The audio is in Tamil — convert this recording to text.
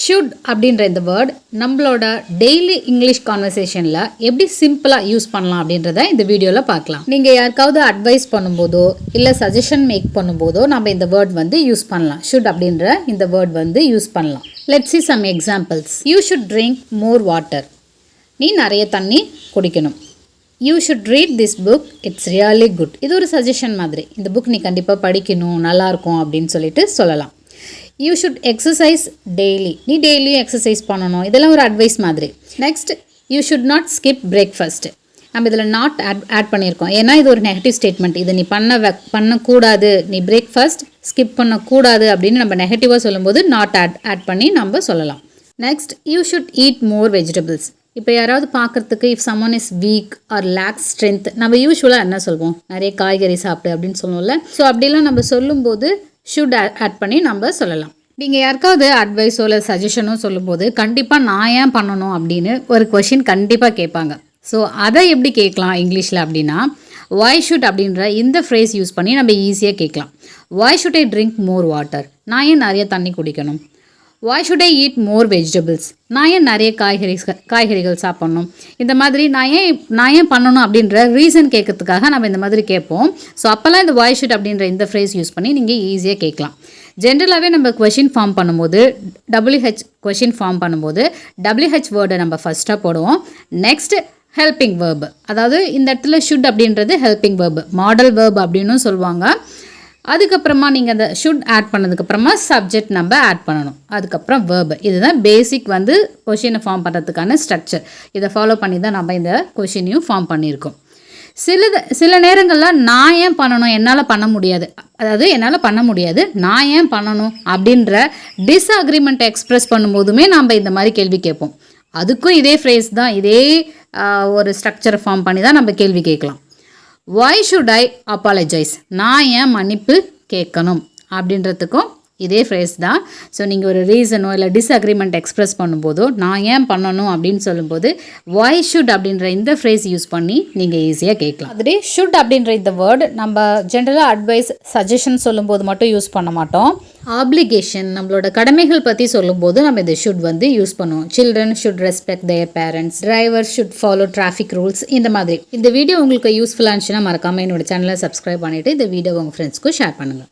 ஷுட் அப்படின்ற இந்த வேர்ட் நம்மளோட டெய்லி இங்கிலீஷ் கான்வர்சேஷனில் எப்படி சிம்பிளாக யூஸ் பண்ணலாம் அப்படின்றத இந்த வீடியோவில் பார்க்கலாம். நீங்கள் யாருக்காவது அட்வைஸ் பண்ணும்போதோ இல்லை சஜஷன் மேக் பண்ணும்போதோ நம்ம இந்த வேர்ட் வந்து யூஸ் பண்ணலாம். ஷுட் அப்படின்ற இந்த வேர்ட் வந்து யூஸ் பண்ணலாம். Let's see some examples. You should drink more water. நீ நிறைய தண்ணி குடிக்கணும். You should read this book. It's really good. இது ஒரு சஜஷன் மாதிரி. இந்த புக் நீ கண்டிப்பாக படிக்கணும், நல்லாயிருக்கும் அப்படின்னு சொல்லிட்டு சொல்லலாம். You should exercise daily. நீ டெய்லியும் எக்ஸசைஸ் பண்ணணும். இதெல்லாம் ஒரு அட்வைஸ் மாதிரி. Next, you should not skip breakfast. நம்ம இதில் நாட் ஆட் பண்ணியிருக்கோம். ஏன்னா இது ஒரு நெகட்டிவ் ஸ்டேட்மெண்ட். இதை நீ பண்ணக்கூடாது, நீ பிரேக்ஃபாஸ்ட் ஸ்கிப் பண்ணக்கூடாது அப்படின்னு நம்ம நெகட்டிவாக சொல்லும்போது நாட் ஆட் பண்ணி நம்ம சொல்லலாம். Next, you should eat more vegetables. இப்போ யாராவது பார்க்குறதுக்கு if someone is week or lakhs strength, நம்ம யூஸ்வலாக என்ன சொல்வோம், நிறைய காய்கறி சாப்பிடு அப்படின்னு சொல்லுவோம்ல. ஸோ அப்படிலாம் நம்ம சொல்லும்போது ஷுட் ஆட் பண்ணி நம்ம சொல்லலாம். நீங்கள் யாருக்காவது அட்வைஸோ இல்லை சஜஷனோ சொல்லும்போது கண்டிப்பாக நான் ஏன் பண்ணணும் அப்படின்னு ஒரு கொஷின் கண்டிப்பாக கேட்பாங்க. ஸோ அதை எப்படி கேட்கலாம் இங்கிலீஷில் அப்படின்னா, why should அப்படின்ற இந்த ஃப்ரேஸ் யூஸ் பண்ணி நம்ம ஈஸியாக கேட்கலாம். why should I drink more water? நான் ஏன் நிறைய தண்ணி குடிக்கணும். why should I eat more vegetables? நான் ஏன் நிறைய காய்கறிகள் சாப்பிட்ணும். இந்த மாதிரி நான் ஏன் பண்ணணும் அப்படின்ற ரீசன் கேட்கறதுக்காக நம்ம இந்த மாதிரி கேட்போம். ஸோ அப்போல்லாம் இந்த why should அப்படின்ற இந்த ஃப்ரேஸ் யூஸ் பண்ணி நீங்கள் ஈஸியாக கேட்கலாம். ஜென்ரலாகவே நம்ம கொஷின் ஃபார்ம் பண்ணும்போது கொஷின் ஃபார்ம் பண்ணும்போது WH வேர்டை நம்ம ஃபஸ்ட்டாக போடுவோம். நெக்ஸ்ட் ஹெல்பிங் வேர்பு, அதாவது இந்த இடத்துல ஷுட் அப்படின்றது ஹெல்பிங் வேர்பு, மாடல் வேர்பு அப்படின்னு சொல்லுவாங்க. அதுக்கப்புறமா நீங்கள் அந்த ஷுட் ஆட் பண்ணதுக்கப்புறமா சப்ஜெக்ட் நம்ம ஆட் பண்ணணும், அதுக்கப்புறம் வேர்பு. இதுதான் பேசிக் வந்து கொஷினை ஃபார்ம் பண்ணுறதுக்கான ஸ்ட்ரக்சர். இதை ஃபாலோ பண்ணி தான் நம்ம இந்த கொஷினையும் ஃபார்ம் பண்ணியிருக்கோம். சில நேரங்களில் நான் ஏன் பண்ணணும், என்னால் பண்ண முடியாது, அதாவது என்னால் பண்ண முடியாது, நான் ஏன் பண்ணணும் அப்படின்ற டிஸ்அக்ரிமெண்ட்டை எக்ஸ்ப்ரெஸ் பண்ணும்போதுமே நம்ம இந்த மாதிரி கேள்வி கேட்போம். அதுக்கும் இதே ஃப்ரேஸ் தான், இதே ஒரு ஸ்ட்ரக்சரை ஃபார்ம் பண்ணி தான் நம்ம கேள்வி கேட்கலாம். why should I apologize? நான் ஏன் மன்னிப்பு கேட்கணும் அப்படின்றதுக்கும் இதே ஃப்ரேஸ் தான். ஸோ நீங்கள் ஒரு ரீசனோ இல்லை டிஸ்அக்ரிமெண்ட் எக்ஸ்ப்ரெஸ் பண்ணும்போதோ நான் ஏன் பண்ணணும் அப்படின்னு சொல்லும்போது why should அப்படின்ற இந்த ஃப்ரேஸ் யூஸ் பண்ணி நீங்கள் ஈஸியாக கேட்கலாம். அதுவே ஷுட் அப்படின்ற இந்த வேர்டு நம்ம ஜென்ரலாக அட்வைஸ் சஜஷன் சொல்லும்போது மட்டும் யூஸ் பண்ண மாட்டோம். ஆப்ளிகேஷன், நம்மளோட கடமைகள் பற்றி சொல்லும்போது நம்ம இந்த ஷுட் வந்து யூஸ் பண்ணுவோம். Children should respect their parents, driver should follow traffic rules, இந்த மாதிரி. இந்த வீடியோ உங்களுக்கு யூஸ்ஃபுல்லாக இருந்துச்சுன்னா மறக்காமல் என்னோட சேனலை சப்ஸ்கிரைப் பண்ணிவிட்டு இந்த வீடியோ உங்கள் ஃப்ரெண்ட்ஸ்க்கும் ஷேர் பண்ணுங்கள்.